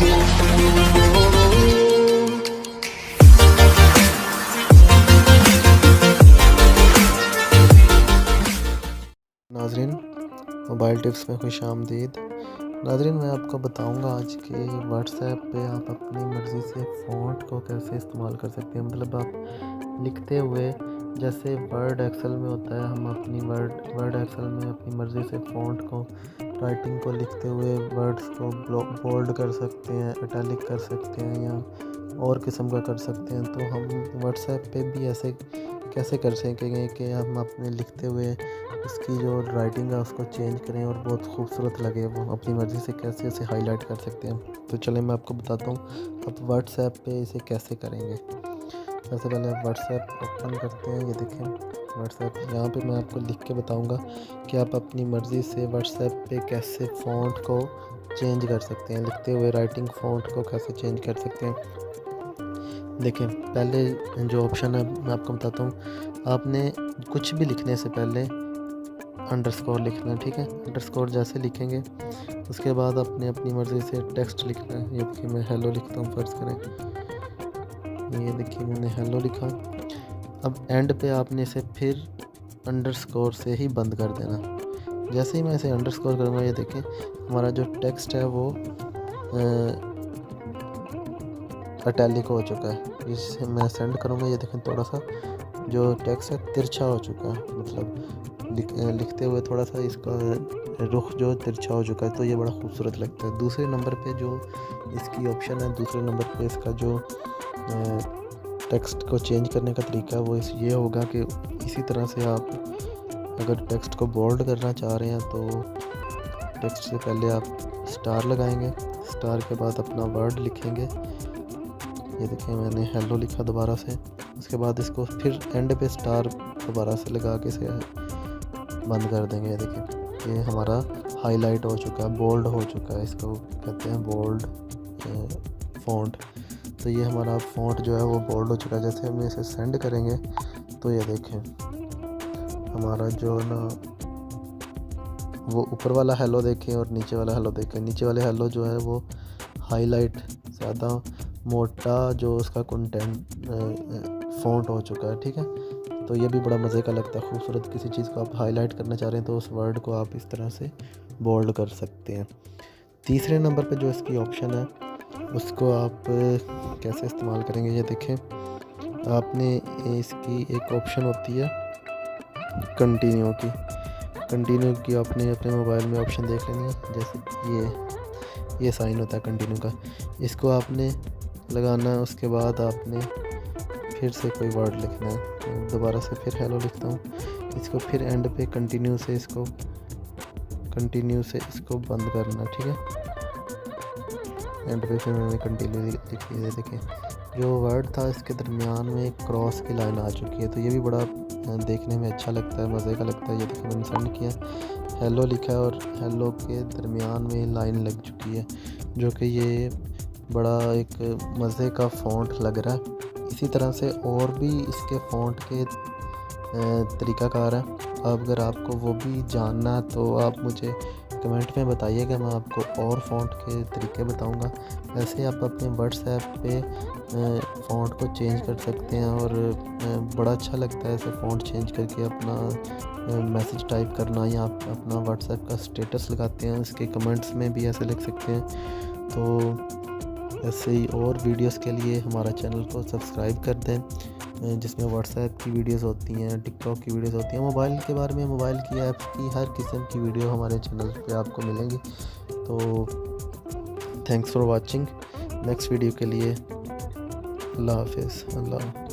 नाज़रीन, mobile tips में खुश आमदीद। नाज़रीन, मैं आपको बताऊंगा आज के व्हाट्सएप पे आप अपनी मर्ज़ी से फ़ॉन्ट को कैसे इस्तेमाल कर सकते हैं। मतलब आप लिखते हुए, जैसे वर्ड एक्सेल में होता है, हम अपनी वर्ड एक्सेल में अपनी मर्ज़ी से फ़ॉन्ट को, राइटिंग को लिखते हुए वर्ड्स को बोल्ड कर सकते हैं, इटैलिक कर सकते हैं या और किस्म का कर सकते हैं। तो हम व्हाट्सएप पे भी ऐसे कैसे कर सकेंगे कि हम अपने लिखते हुए उसकी जो राइटिंग है उसको चेंज करें और बहुत खूबसूरत लगे, वो अपनी मर्ज़ी से कैसे उसे हाईलाइट कर सकते हैं। तो चलें मैं आपको बताता हूँ आप व्हाट्सएप पे इसे कैसे करेंगे। सबसे पहले आप व्हाट्सएप ओपन करते हैं। ये देखें व्हाट्सएप, यहाँ पे मैं आपको लिख के बताऊँगा कि आप अपनी मर्ज़ी से व्हाट्सएप पे कैसे फ़ॉन्ट को चेंज कर सकते हैं, लिखते हुए राइटिंग फ़ॉन्ट को कैसे चेंज कर सकते हैं। देखें, पहले जो ऑप्शन है मैं आपको बताता हूँ। आपने कुछ भी लिखने से पहले अंडरस्कोर लिखना है, ठीक है। अंडरस्कोर जैसे लिखेंगे उसके बाद आपने अपनी मर्ज़ी से टेक्स्ट लिखना है। ये देखिए मैं हेलो लिखता हूँ, फ़र्ज़ करें। ये देखिए मैंने हेलो लिखा। अब एंड पे आपने इसे फिर अंडरस्कोर से ही बंद कर देना। जैसे ही मैं इसे अंडरस्कोर करूँगा, ये देखें हमारा जो टेक्स्ट है वो इटैलिक हो चुका है। इसे मैं सेंड करूँगा, ये देखें थोड़ा सा जो टेक्स्ट है तिरछा हो चुका है, मतलब लिखते हुए थोड़ा सा इसका रुख जो तिरछा हो चुका है। तो ये बड़ा खूबसूरत लगता है। दूसरे नंबर पे जो इसकी ऑप्शन है, दूसरे नंबर पे इसका जो टेक्स्ट को चेंज करने का तरीका है वो ये होगा कि इसी तरह से आप अगर टेक्स्ट को बोल्ड करना चाह रहे हैं तो टेक्स्ट से पहले आप स्टार लगाएंगे, स्टार के बाद अपना वर्ड लिखेंगे। ये देखिए मैंने हेलो लिखा दोबारा से। उसके बाद इसको फिर एंड पे स्टार दोबारा से लगा के इसे बंद कर देंगे। ये देखिए ये हमारा हाईलाइट हो चुका है, बोल्ड हो चुका है। इसको कहते हैं बोल्ड फ़ॉन्ट। तो ये हमारा फ़ॉन्ट जो है वो बोल्ड हो चुका है। जैसे हम इसे सेंड करेंगे तो ये देखें हमारा जो ना वो ऊपर वाला हेलो देखें और नीचे वाला हेलो देखें। नीचे वाले हेलो जो है वो हाईलाइट ज़्यादा मोटा जो उसका कंटेंट फ़ॉन्ट हो चुका है, ठीक है। तो ये भी बड़ा मज़े का लगता है, खूबसूरत। किसी चीज़ को आप हाईलाइट करना चाह रहे हैं तो उस वर्ड को आप इस तरह से बोल्ड कर सकते हैं। तीसरे नंबर पे जो इसकी ऑप्शन है उसको आप कैसे इस्तेमाल करेंगे, ये देखें। आपने इसकी एक ऑप्शन होती है कंटिन्यू की आपने अपने मोबाइल में ऑप्शन देख लेनी है। जैसे ये साइन होता है कंटिन्यू का, इसको आपने लगाना है। उसके बाद आपने फिर से कोई वर्ड लिखना है। दोबारा से फिर हेलो लिखता हूँ। इसको फिर एंड पे कंटिन्यू से इसको बंद करना, ठीक है। एंड पे फिर मैंने कंटिन्यू लिखी है। देखें जो वर्ड था इसके दरमियान में एक क्रॉस की लाइन आ चुकी है। तो ये भी बड़ा देखने में अच्छा लगता है, मज़े का लगता है। ये देखिए मैंने सेंड किया, हेलो लिखा है और हेलो के दरमियान में लाइन लग चुकी है, जो कि ये बड़ा एक मज़े का फ़ॉन्ट लग रहा है। इसी तरह से और भी इसके फ़ॉन्ट के तरीक़ाकार है। अब अगर आपको वो भी जानना है तो आप मुझे कमेंट में बताइएगा, मैं आपको और फ़ॉन्ट के तरीके बताऊंगा। ऐसे आप अपने व्हाट्सएप पे फ़ॉन्ट को चेंज कर सकते हैं और बड़ा अच्छा लगता है ऐसे फ़ॉन्ट चेंज करके अपना मैसेज टाइप करना, या आप अपना व्हाट्सएप का स्टेटस लगाते हैं उसके कमेंट्स में भी ऐसे लिख सकते हैं। तो ऐसे ही और वीडियोस के लिए हमारा चैनल को सब्सक्राइब कर दें, जिसमें व्हाट्सएप की वीडियोस होती हैं, टिकटॉक की वीडियोस होती हैं, मोबाइल के बारे में, मोबाइल की ऐप्स की हर किस्म की वीडियो हमारे चैनल पे आपको मिलेंगी। तो thanks for watching. Next video के लिए अल्लाह हाफिज़। अल्लाह।